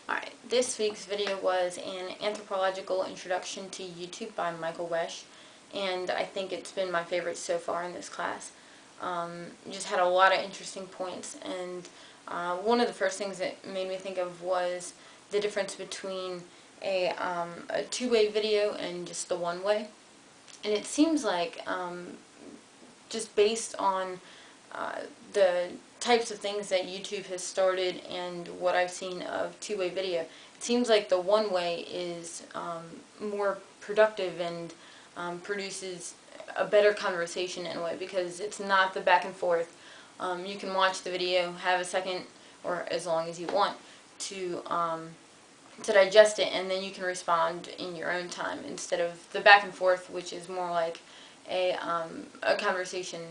Alright, this week's video was an anthropological introduction to YouTube by Wesch, and I think it's been my favorite so far in this class. Just had a lot of interesting points, and one of the first things that made me think of was the difference between a two-way video and just the one-way. And it seems like, just based on the types of things that YouTube has started and what I've seen of two-way video, it seems like the one-way is more productive and produces a better conversation in a way, because it's not the back and forth. You can watch the video, have a second, or as long as you want, to digest it, and then you can respond in your own time, instead of the back and forth, which is more like a conversation,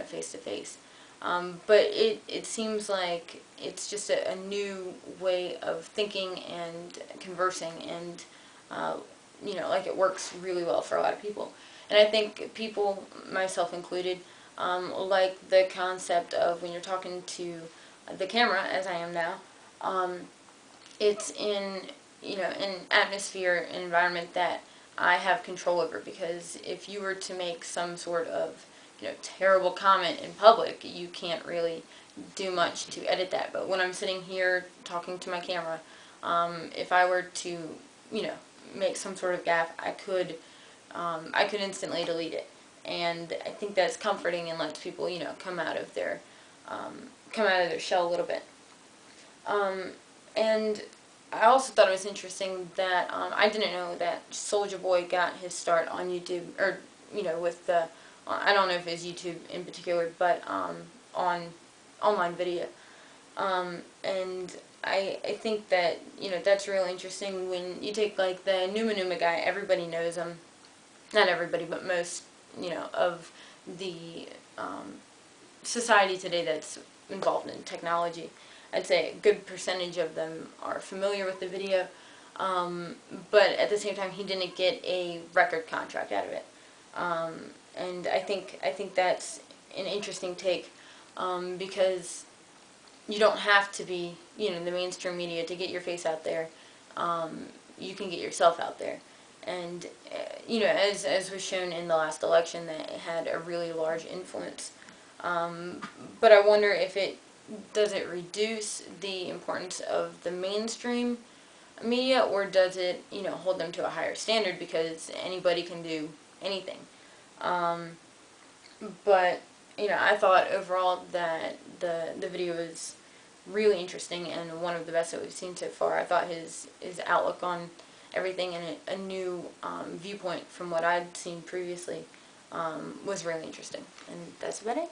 face to face. But it seems like it's just a new way of thinking and conversing, and like it works really well for a lot of people. And I think people, myself included, like the concept of when you're talking to the camera, as I am now, it's in an atmosphere, an environment that I have control over, because if you were to make some sort of terrible comment in public, you can't really do much to edit that. But when I'm sitting here talking to my camera, if I were to make some sort of gaffe, I could instantly delete it. And I think that's comforting and lets people come out of their shell a little bit. And I also thought it was interesting that I didn't know that Soulja Boy got his start on YouTube, or with the, I don't know if it's YouTube in particular, but on online video. And I think that that's really interesting. When you take like the Numa Numa guy, everybody knows him. Not everybody, but most of the society today that's involved in technology. I'd say a good percentage of them are familiar with the video, but at the same time, he didn't get a record contract out of it. And I think that's an interesting take, because you don't have to be the mainstream media to get your face out there. You can get yourself out there, and as was shown in the last election, that it had a really large influence. But I wonder if does it reduce the importance of the mainstream media, or does it hold them to a higher standard because anybody can do anything? But I thought overall that the video was really interesting and one of the best that we've seen so far. I thought his outlook on everything and a new viewpoint from what I'd seen previously was really interesting. And that's about it.